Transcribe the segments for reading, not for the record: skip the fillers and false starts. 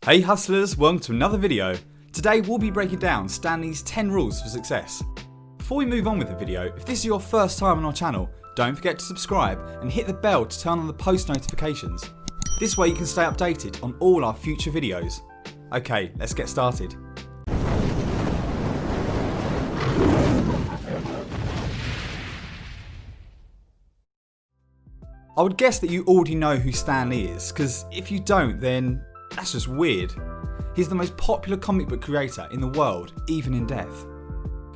Hey hustlers, welcome to another video. Today we'll be breaking down Stan Lee's 10 rules for success. Before we move on with the video, if this is your first time on our channel, don't forget to subscribe and hit the bell to turn on the post notifications. This way you can stay updated on all our future videos. Okay, let's get started. I would guess that you already know who Stan Lee is, because if you don't, then that's just weird. He's the most popular comic book creator in the world, even in death.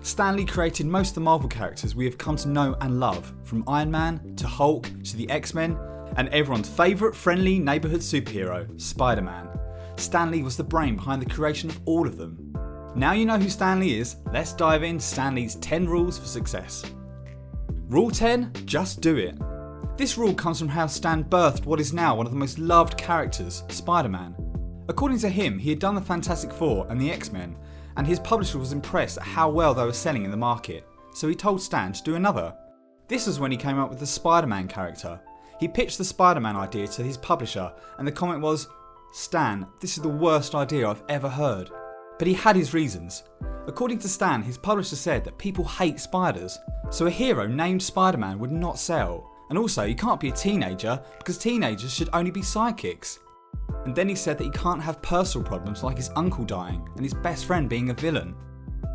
Stan Lee created most of the Marvel characters we have come to know and love, from Iron Man to Hulk to the X-Men, and everyone's favourite friendly neighbourhood superhero, Spider-Man. Stan Lee was the brain behind the creation of all of them. Now you know who Stan Lee is, let's dive into Stan Lee's 10 rules for success. Rule 10, just do it. This rule comes from how Stan birthed what is now one of the most loved characters, Spider-Man. According to him, he had done the Fantastic Four and the X-Men, and his publisher was impressed at how well they were selling in the market, so he told Stan to do another. This was when he came up with the Spider-Man character. He pitched the Spider-Man idea to his publisher, and the comment was, "Stan, this is the worst idea I've ever heard." But he had his reasons. According to Stan, his publisher said that people hate spiders, so a hero named Spider-Man would not sell. And also, you can't be a teenager because teenagers should only be sidekicks. And then he said that he can't have personal problems like his uncle dying and his best friend being a villain.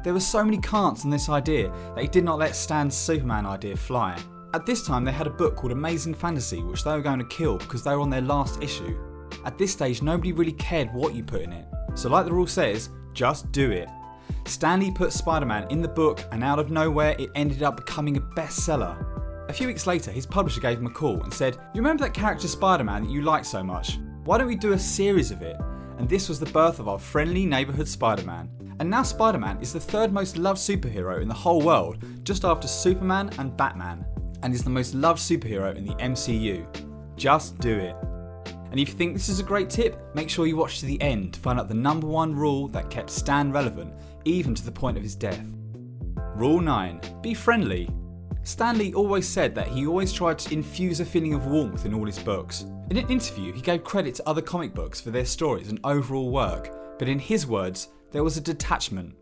There were so many can'ts on this idea that he did not let Stan's Superman idea fly. At this time they had a book called Amazing Fantasy which they were going to kill because they were on their last issue. At this stage nobody really cared what you put in it, so like the rule says, just do it. Stan Lee put Spider-Man in the book and out of nowhere it ended up becoming a bestseller. A few weeks later his publisher gave him a call and said, "You remember that character Spider-Man that you like so much? Why don't we do a series of it?" And this was the birth of our friendly neighbourhood Spider-Man. And now Spider-Man is the third most loved superhero in the whole world, just after Superman and Batman, and is the most loved superhero in the MCU. Just do it. And if you think this is a great tip, make sure you watch to the end to find out the number one rule that kept Stan relevant, even to the point of his death. Rule 9. Be friendly. Stan Lee always said that he always tried to infuse a feeling of warmth in all his books. In an interview, he gave credit to other comic books for their stories and overall work, but in his words, there was a detachment.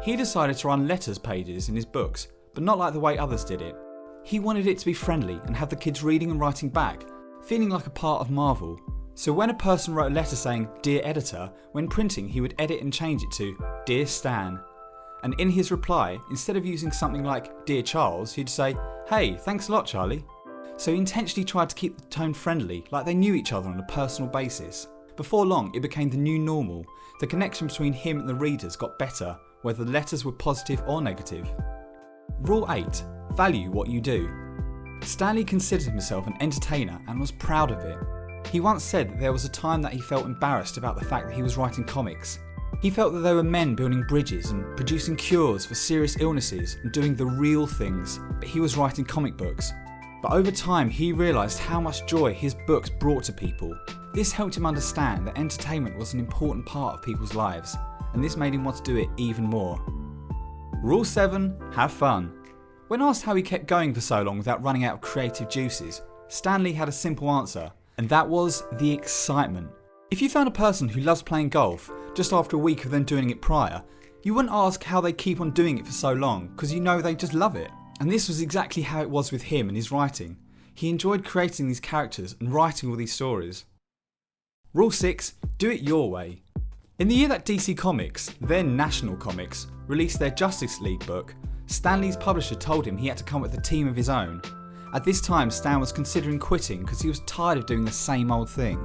He decided to run letters pages in his books, but not like the way others did it. He wanted it to be friendly and have the kids reading and writing back, feeling like a part of Marvel. So when a person wrote a letter saying, "Dear Editor," when printing he would edit and change it to, "Dear Stan." And in his reply, instead of using something like "Dear Charles," he'd say, "Hey, thanks a lot Charlie." So he intentionally tried to keep the tone friendly, like they knew each other on a personal basis. Before long, it became the new normal. The connection between him and the readers got better, whether the letters were positive or negative. Rule 8. Value what you do. Stan Lee considered himself an entertainer and was proud of it. He once said that there was a time that he felt embarrassed about the fact that he was writing comics. He felt that there were men building bridges and producing cures for serious illnesses and doing the real things, but he was writing comic books. But over time he realised how much joy his books brought to people. This helped him understand that entertainment was an important part of people's lives, and this made him want to do it even more. Rule 7. Have fun. When asked how he kept going for so long without running out of creative juices, Stan Lee had a simple answer, and that was the excitement. If you found a person who loves playing golf, just after a week of them doing it prior, you wouldn't ask how they keep on doing it for so long, because you know they just love it. And this was exactly how it was with him and his writing. He enjoyed creating these characters and writing all these stories. Rule 6. Do it your way. In the year that DC Comics, then National Comics, released their Justice League book, Stan Lee's publisher told him he had to come up with a team of his own. At this time Stan was considering quitting because he was tired of doing the same old thing.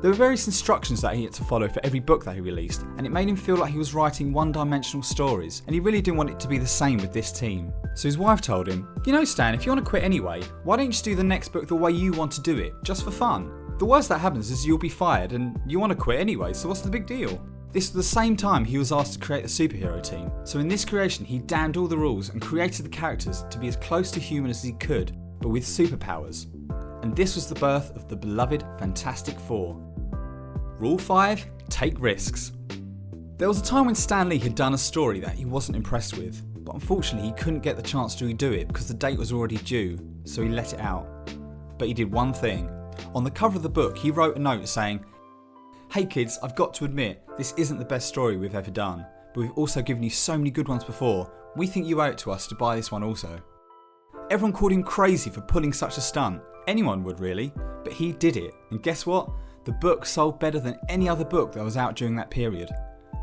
There were various instructions that he had to follow for every book that he released, and it made him feel like he was writing one-dimensional stories, and he really didn't want it to be the same with this team. So his wife told him, "You know Stan, if you want to quit anyway, why don't you just do the next book the way you want to do it, just for fun? The worst that happens is you'll be fired and you want to quit anyway, so what's the big deal?" This was the same time he was asked to create a superhero team, so in this creation he damned all the rules and created the characters to be as close to human as he could, but with superpowers. And this was the birth of the beloved Fantastic Four. Rule 5. Take risks. There was a time when Stan Lee had done a story that he wasn't impressed with, but unfortunately he couldn't get the chance to redo it because the date was already due, so he let it out. But he did one thing. On the cover of the book he wrote a note saying, Hey kids, I've got to admit, this isn't the best story we've ever done, but we've also given you so many good ones before, we think you owe it to us to buy this one also. Everyone called him crazy for pulling such a stunt. Anyone would really, but he did it, and guess what? The book sold better than any other book that was out during that period.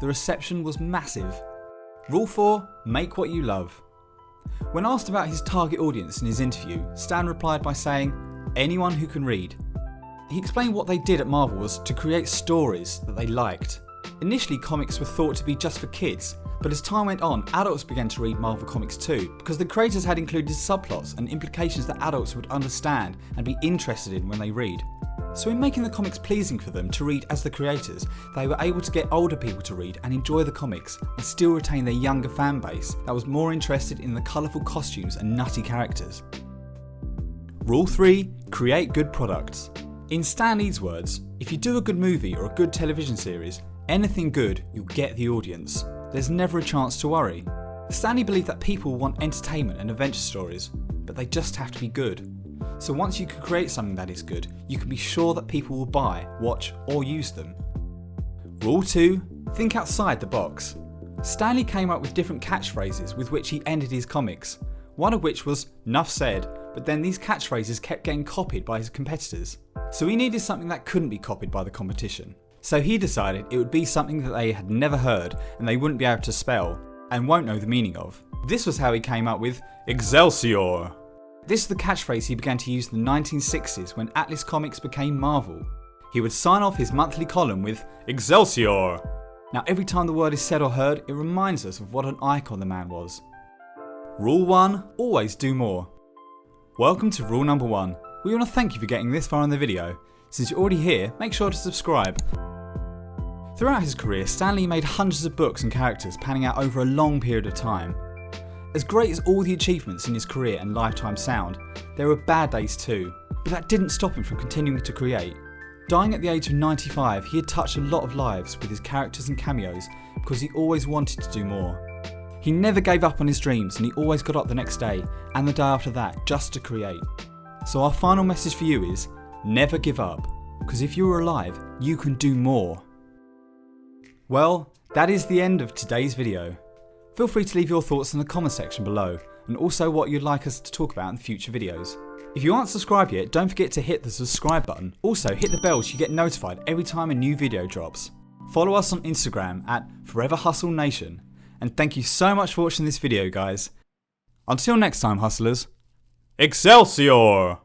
The reception was massive. Rule 4, make what you love. When asked about his target audience in his interview, Stan replied by saying, anyone who can read. He explained what they did at Marvel was to create stories that they liked. Initially, comics were thought to be just for kids, but as time went on, adults began to read Marvel comics too, because the creators had included subplots and implications that adults would understand and be interested in when they read. So in making the comics pleasing for them to read as the creators, they were able to get older people to read and enjoy the comics and still retain their younger fan base that was more interested in the colourful costumes and nutty characters. Rule 3, create good products. In Stan Lee's words, if you do a good movie or a good television series, anything good, you'll get the audience. There's never a chance to worry. Stan Lee believed that people want entertainment and adventure stories, but they just have to be good. So once you can create something that is good, you can be sure that people will buy, watch, or use them. Rule 2, think outside the box. Stan Lee came up with different catchphrases with which he ended his comics, one of which was "Nuff said," but then these catchphrases kept getting copied by his competitors. So he needed something that couldn't be copied by the competition. So he decided it would be something that they had never heard and they wouldn't be able to spell and won't know the meaning of. This was how he came up with Excelsior. This is the catchphrase he began to use in the 1960s when Atlas Comics became Marvel. He would sign off his monthly column with Excelsior. Now every time the word is said or heard, it reminds us of what an icon the man was. Rule 1, always do more. Welcome to rule number 1. We want to thank you for getting this far in the video. Since you're already here, make sure to subscribe. Throughout his career, Stan Lee made hundreds of books and characters panning out over a long period of time. As great as all the achievements in his career and lifetime sound, there were bad days too, but that didn't stop him from continuing to create. Dying at the age of 95, he had touched a lot of lives with his characters and cameos because he always wanted to do more. He never gave up on his dreams and he always got up the next day and the day after that just to create. So our final message for you is, never give up, because if you are alive, you can do more. Well, that is the end of today's video. Feel free to leave your thoughts in the comment section below, and also what you'd like us to talk about in future videos. If you aren't subscribed yet, don't forget to hit the subscribe button. Also hit the bell so you get notified every time a new video drops. Follow us on Instagram at Forever Hustle Nation. And thank you so much for watching this video, guys. Until next time, hustlers, Excelsior!